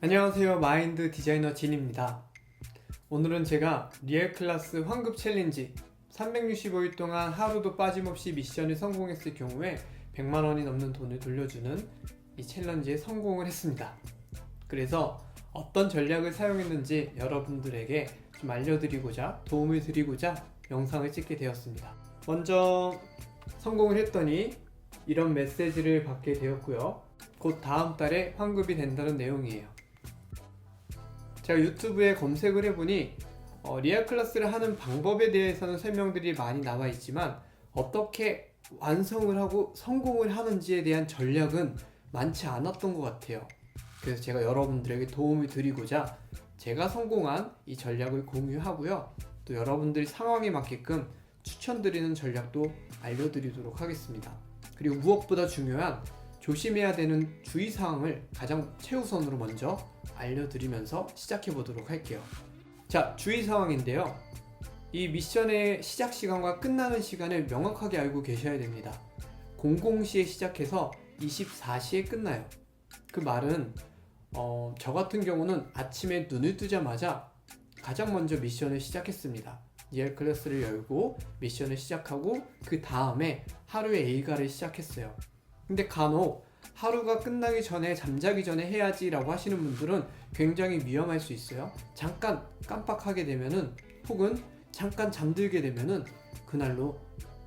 안녕하세요, 마인드 디자이너 진입니다. 오늘은 제가 리얼클라스 환급 챌린지 365일 동안 하루도 빠짐없이 미션을 성공했을 경우에 100만원이 넘는 돈을 돌려주는 이 챌린지에 성공을 했습니다. 그래서 어떤 전략을 사용했는지 여러분들에게 좀 알려드리고자, 도움을 드리고자 영상을 찍게 되었습니다. 먼저 성공을 했더니 이런 메시지를 받게 되었고요. 곧 다음 달에 환급이 된다는 내용이에요. 제가 유튜브에 검색을 해보니 리얼클라스를 하는 방법에 대해서는 설명들이 많이 나와 있지만 어떻게 완성을 하고 성공을 하는지에 대한 전략은 많지 않았던 것 같아요. 그래서 제가 여러분들에게 도움을 드리고자 제가 성공한 이 전략을 공유하고요, 또 여러분들 상황에 맞게끔 추천드리는 전략도 알려드리도록 하겠습니다. 그리고 무엇보다 중요한 조심해야 되는 주의사항을 가장 최우선으로 먼저 알려드리면서 시작해 보도록 할게요. 자, 주의사항인데요, 이 미션의 시작 시간과 끝나는 시간을 명확하게 알고 계셔야 됩니다. 00시에 시작해서 24시에 끝나요. 그 말은 저 같은 경우는 아침에 눈을 뜨자마자 가장 먼저 미션을 시작했습니다. 리얼 클래스를 열고 미션을 시작하고 그 다음에 하루의 일과를 시작했어요. 근데 간혹 하루가 끝나기 전에 잠자기 전에 해야지 라고 하시는 분들은 굉장히 위험할 수 있어요. 잠깐 깜빡하게 되면은, 혹은 잠깐 잠들게 되면은 그날로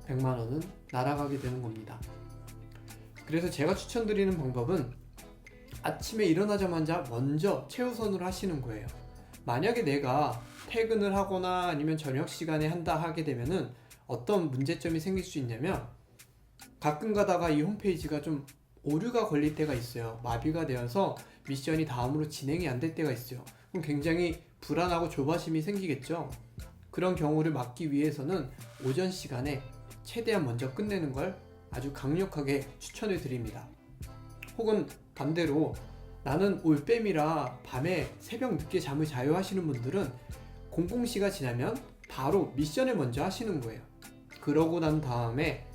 100만원은 날아가게 되는 겁니다. 그래서 제가 추천드리는 방법은 아침에 일어나자마자 먼저 최우선으로 하시는 거예요. 만약에 내가 퇴근을 하거나 아니면 저녁 시간에 한다 하게 되면은 어떤 문제점이 생길 수 있냐면, 가끔 가다가 이 홈페이지가 좀 오류가 걸릴 때가 있어요. 마비가 되어서 미션이 다음으로 진행이 안 될 때가 있어요. 그럼 굉장히 불안하고 조바심이 생기겠죠. 그런 경우를 막기 위해서는 오전 시간에 최대한 먼저 끝내는 걸 아주 강력하게 추천을 드립니다. 혹은 반대로 나는 올빼미라 밤에 새벽 늦게 잠을 자요 하시는 분들은 00시가 지나면 바로 미션을 먼저 하시는 거예요. 그러고 난 다음에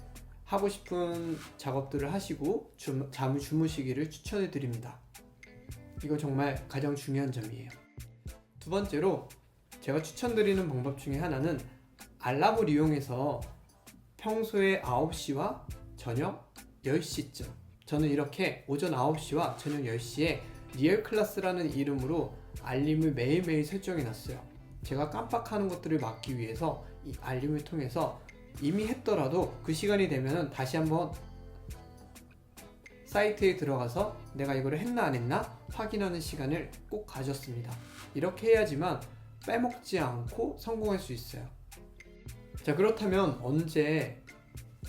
하고 싶은 작업들을 하시고 잠을 주무시기를 추천해 드립니다. 이거 정말 가장 중요한 점이에요. 두 번째로 제가 추천드리는 방법 중에 하나는 알람을 이용해서 평소에 9시와 저녁 10시쯤, 저는 이렇게 오전 9시와 저녁 10시에 리얼클라스라는 이름으로 알림을 매일매일 설정해 놨어요. 제가 깜빡하는 것들을 막기 위해서 이 알림을 통해서 이미 했더라도 그 시간이 되면 다시 한번 사이트에 들어가서 내가 이거를 했나 안 했나 확인하는 시간을 꼭 가졌습니다. 이렇게 해야지만 빼먹지 않고 성공할 수 있어요. 자, 그렇다면 언제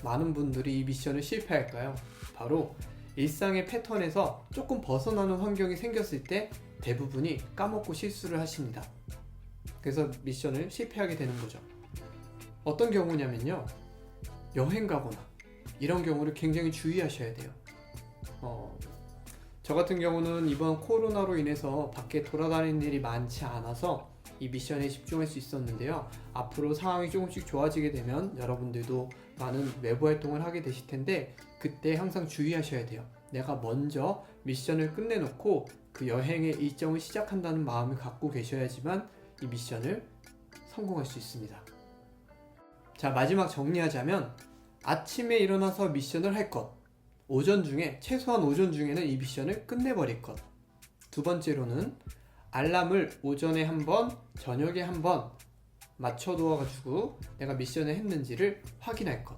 많은 분들이 이 미션을 실패할까요? 바로 일상의 패턴에서 조금 벗어나는 환경이 생겼을 때 대부분이 까먹고 실수를 하십니다. 그래서 미션을 실패하게 되는 거죠. 어떤 경우냐면요, 여행 가거나 이런 경우를 굉장히 주의하셔야 돼요. 저 같은 경우는 이번 코로나로 인해서 밖에 돌아다니는 일이 많지 않아서 이 미션에 집중할 수 있었는데요, 앞으로 상황이 조금씩 좋아지게 되면 여러분들도 많은 외부 활동을 하게 되실 텐데 그때 항상 주의하셔야 돼요. 내가 먼저 미션을 끝내놓고 그 여행의 일정을 시작한다는 마음을 갖고 계셔야지만 이 미션을 성공할 수 있습니다. 자, 마지막 정리하자면 아침에 일어나서 미션을 할 것, 최소한 오전 중에는 이 미션을 끝내버릴 것. 두 번째로는 알람을 오전에 한번, 저녁에 한번 맞춰두어가지고 내가 미션을 했는지를 확인할 것.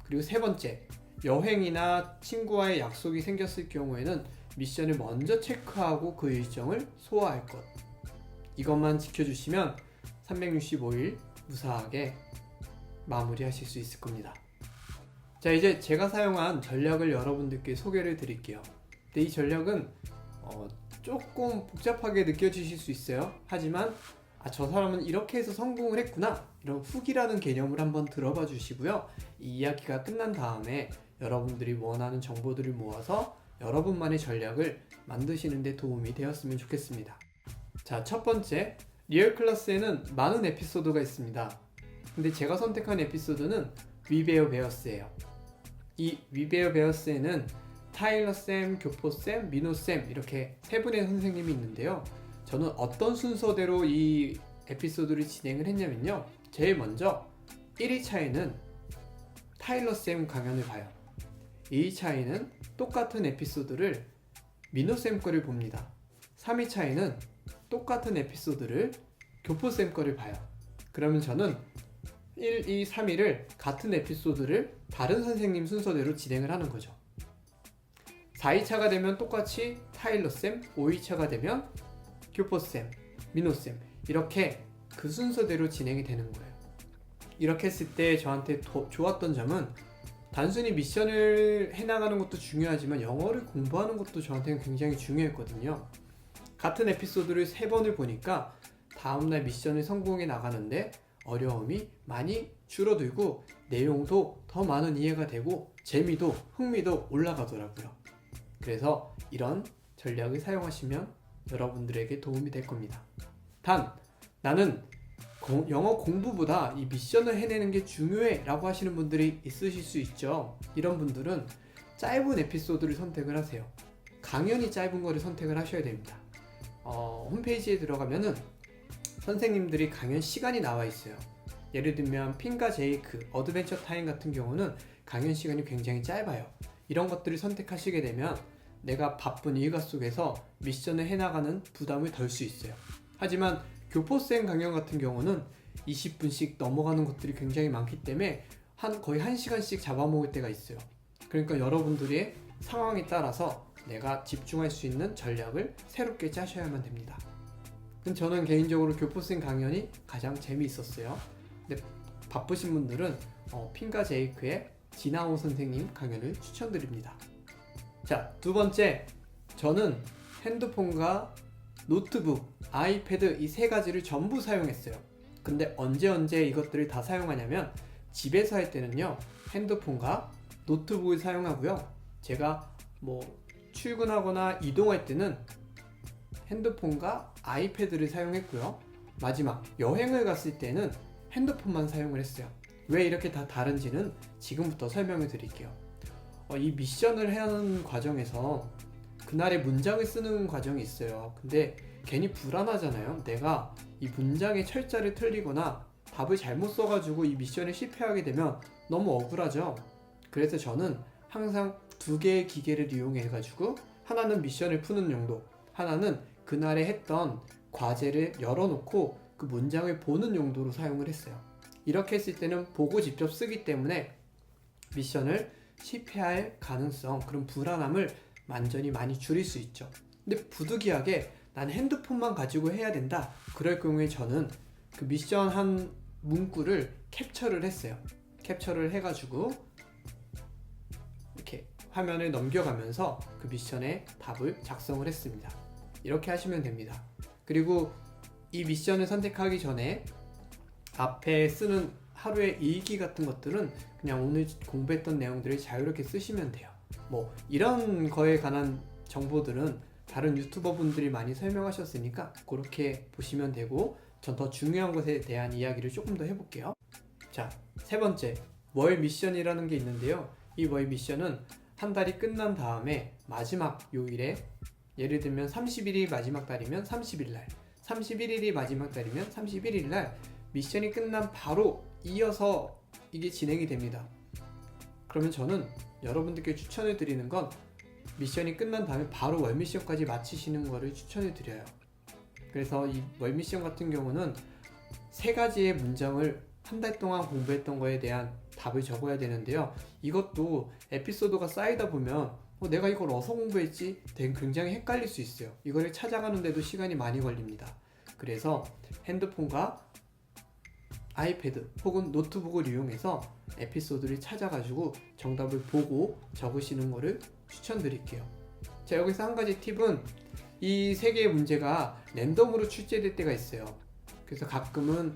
그리고 세 번째, 여행이나 친구와의 약속이 생겼을 경우에는 미션을 먼저 체크하고 그 일정을 소화할 것. 이것만 지켜주시면 365일 무사하게 마무리하실 수 있을 겁니다. 자, 이제 제가 사용한 전략을 여러분들께 소개를 드릴게요. 근데 이 전략은 조금 복잡하게 느껴지실 수 있어요. 하지만 저 사람은 이렇게 해서 성공을 했구나, 이런 후기라는 개념을 한번 들어봐 주시고요. 이 이야기가 끝난 다음에 여러분들이 원하는 정보들을 모아서 여러분만의 전략을 만드시는 데 도움이 되었으면 좋겠습니다. 자, 첫 번째, 리얼클라스에는 많은 에피소드가 있습니다. 근데 제가 선택한 에피소드는 위베어 베어스예요. 이 위베어 베어스에는 타일러쌤, 교포쌤, 민호쌤 이렇게 세 분의 선생님이 있는데요. 저는 어떤 순서대로 이 에피소드를 진행을 했냐면요. 제일 먼저 1위차에는 타일러쌤 강연을 봐요. 2위차에는 똑같은 에피소드를 민호쌤 거를 봅니다. 3위차에는 똑같은 에피소드를 교포쌤 거를 봐요. 그러면 저는 1, 2, 3위를 같은 에피소드를 다른 선생님 순서대로 진행을 하는 거죠. 4위차가 되면 똑같이 타일러쌤, 5위차가 되면 교포쌤, 민호쌤 이렇게 그 순서대로 진행이 되는 거예요. 이렇게 했을 때 저한테 더 좋았던 점은 단순히 미션을 해나가는 것도 중요하지만 영어를 공부하는 것도 저한테는 굉장히 중요했거든요. 같은 에피소드를 3번을 보니까 다음날 미션을 성공해 나가는데 어려움이 많이 줄어들고 내용도 더 많은 이해가 되고 재미도 흥미도 올라가더라고요. 그래서 이런 전략을 사용하시면 여러분들에게 도움이 될 겁니다. 단 나는 영어 공부보다 이 미션을 해내는 게 중요해 라고 하시는 분들이 있으실 수 있죠. 이런 분들은 짧은 에피소드를 선택을 하세요. 강연이 짧은 거를 선택을 하셔야 됩니다. 홈페이지에 들어가면은 선생님들이 강연 시간이 나와 있어요. 예를 들면 핀과 제이크, 어드벤처 타임 같은 경우는 강연 시간이 굉장히 짧아요. 이런 것들을 선택하시게 되면 내가 바쁜 일과 속에서 미션을 해나가는 부담을 덜 수 있어요. 하지만 교포쌤 강연 같은 경우는 20분씩 넘어가는 것들이 굉장히 많기 때문에 거의 1시간씩 잡아먹을 때가 있어요. 그러니까 여러분들의 상황에 따라서 내가 집중할 수 있는 전략을 새롭게 짜셔야만 됩니다. 저는 개인적으로 교포쌤 강연이 가장 재미있었어요. 근데 바쁘신 분들은 핀과 제이크의 진아오 선생님 강연을 추천드립니다. 자, 두 번째, 저는 핸드폰과 노트북, 아이패드 이 세 가지를 전부 사용했어요. 근데 언제 이것들을 다 사용하냐면 집에서 할 때는요 핸드폰과 노트북을 사용하고요. 제가 출근하거나 이동할 때는 핸드폰과 아이패드를 사용했고요. 마지막 여행을 갔을 때는 핸드폰만 사용을 했어요. 왜 이렇게 다 다른지는 지금부터 설명을 드릴게요. 이 미션을 하는 과정에서 그날의 문장을 쓰는 과정이 있어요. 근데 괜히 불안하잖아요. 내가 이 문장의 철자를 틀리거나 답을 잘못 써가지고 이 미션을 실패하게 되면 너무 억울하죠. 그래서 저는 항상 2개의 기계를 이용해가지고 하나는 미션을 푸는 용도, 하나는 그날에 했던 과제를 열어놓고 그 문장을 보는 용도로 사용을 했어요. 이렇게 했을 때는 보고 직접 쓰기 때문에 미션을 실패할 가능성, 그런 불안함을 완전히 많이 줄일 수 있죠. 근데 부득이하게 난 핸드폰만 가지고 해야 된다, 그럴 경우에 저는 그 미션 한 문구를 캡처를 했어요. 캡처를 해가지고 이렇게 화면을 넘겨가면서 그 미션의 답을 작성을 했습니다. 이렇게 하시면 됩니다. 그리고 이 미션을 선택하기 전에 앞에 쓰는 하루의 일기 같은 것들은 그냥 오늘 공부했던 내용들을 자유롭게 쓰시면 돼요. 이런 거에 관한 정보들은 다른 유튜버 분들이 많이 설명하셨으니까 그렇게 보시면 되고, 전 더 중요한 것에 대한 이야기를 조금 더 해볼게요. 자, 세 번째, 월 미션이라는 게 있는데요. 이 월 미션은 한 달이 끝난 다음에 마지막 요일에, 예를 들면 30일이 마지막 달이면 30일 날, 31일이 마지막 달이면 31일 날 미션이 끝난 바로 이어서 이게 진행이 됩니다. 그러면 저는 여러분들께 추천을 드리는 건 미션이 끝난 다음에 바로 월 미션까지 마치시는 거를 추천을 드려요. 그래서 이 월 미션 같은 경우는 3가지의 문장을 한 달 동안 공부했던 거에 대한 답을 적어야 되는데요. 이것도 에피소드가 쌓이다 보면 내가 이걸 어디서 공부했지? 굉장히 헷갈릴 수 있어요. 이거를 찾아가는데도 시간이 많이 걸립니다. 그래서 핸드폰과 아이패드 혹은 노트북을 이용해서 에피소드를 찾아가지고 정답을 보고 적으시는 거를 추천드릴게요. 자, 여기서 한 가지 팁은 이 3개의 문제가 랜덤으로 출제될 때가 있어요. 그래서 가끔은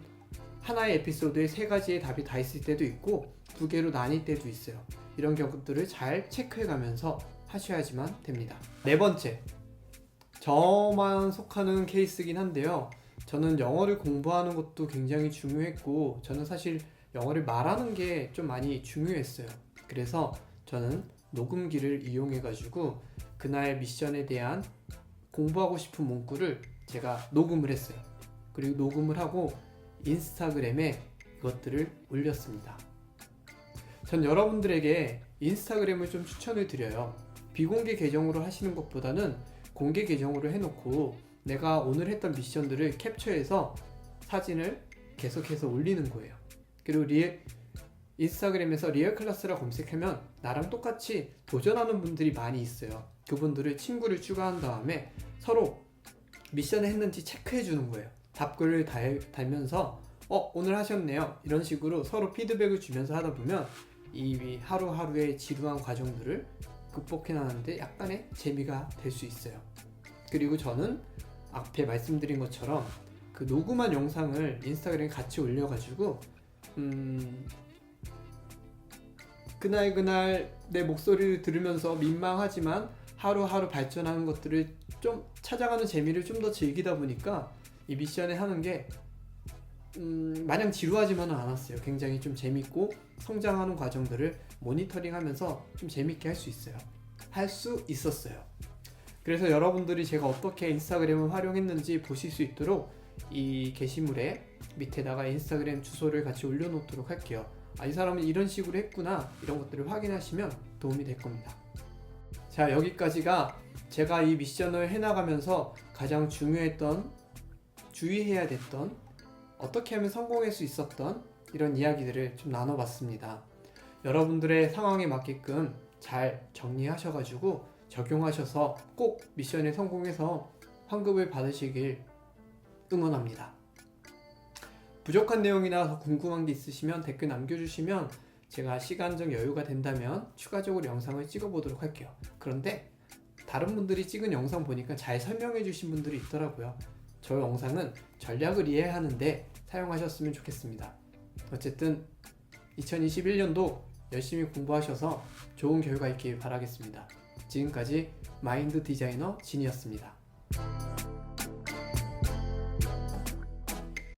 하나의 에피소드에 3가지의 답이 다 있을 때도 있고 2개로 나뉠 때도 있어요. 이런 경우들을 잘 체크해가면서 하셔야지만 됩니다. 네 번째, 저만 속하는 케이스긴 한데요. 저는 영어를 공부하는 것도 굉장히 중요했고, 저는 사실 영어를 말하는 게 좀 많이 중요했어요. 그래서 저는 녹음기를 이용해 가지고 그날 미션에 대한 공부하고 싶은 문구를 제가 녹음을 했어요. 그리고 녹음을 하고 인스타그램에 이것들을 올렸습니다. 전 여러분들에게 인스타그램을 좀 추천을 드려요. 비공개 계정으로 하시는 것보다는 공개 계정으로 해놓고 내가 오늘 했던 미션들을 캡처해서 사진을 계속해서 올리는 거예요. 그리고 인스타그램에서 리얼클래스라 검색하면 나랑 똑같이 도전하는 분들이 많이 있어요. 그분들을 친구를 추가한 다음에 서로 미션을 했는지 체크해 주는 거예요. 답글을 달면서 오늘 하셨네요, 이런 식으로 서로 피드백을 주면서 하다 보면 이 하루하루의 지루한 과정들을 극복해 나가는데 약간의 재미가 될 수 있어요. 그리고 저는 앞에 말씀드린 것처럼 그 녹음한 영상을 인스타그램에 같이 올려가지고 그날 내 목소리를 들으면서 민망하지만 하루하루 발전하는 것들을 좀 찾아가는 재미를 좀 더 즐기다 보니까 이 미션에 하는 게 마냥 지루하지만은 않았어요. 굉장히 좀 재밌고 성장하는 과정들을 모니터링하면서 좀 재밌게 할 수 있었어요. 그래서 여러분들이 제가 어떻게 인스타그램을 활용했는지 보실 수 있도록 이 게시물에 밑에다가 인스타그램 주소를 같이 올려놓도록 할게요. 이 사람은 이런 식으로 했구나, 이런 것들을 확인하시면 도움이 될 겁니다. 자, 여기까지가 제가 이 미션을 해나가면서 가장 중요했던, 주의해야 됐던, 어떻게 하면 성공할 수 있었던 이런 이야기들을 좀 나눠봤습니다. 여러분들의 상황에 맞게끔 잘 정리하셔가지고 적용하셔서 꼭 미션에 성공해서 환급을 받으시길 응원합니다. 부족한 내용이나 더 궁금한 게 있으시면 댓글 남겨주시면 제가 시간적 여유가 된다면 추가적으로 영상을 찍어보도록 할게요. 그런데 다른 분들이 찍은 영상 보니까 잘 설명해 주신 분들이 있더라고요. 저 영상은 전략을 이해하는데 사용하셨으면 좋겠습니다. 어쨌든 2021년도 열심히 공부하셔서 좋은 결과 있길 바라겠습니다. 지금까지 마인드 디자이너 진이었습니다.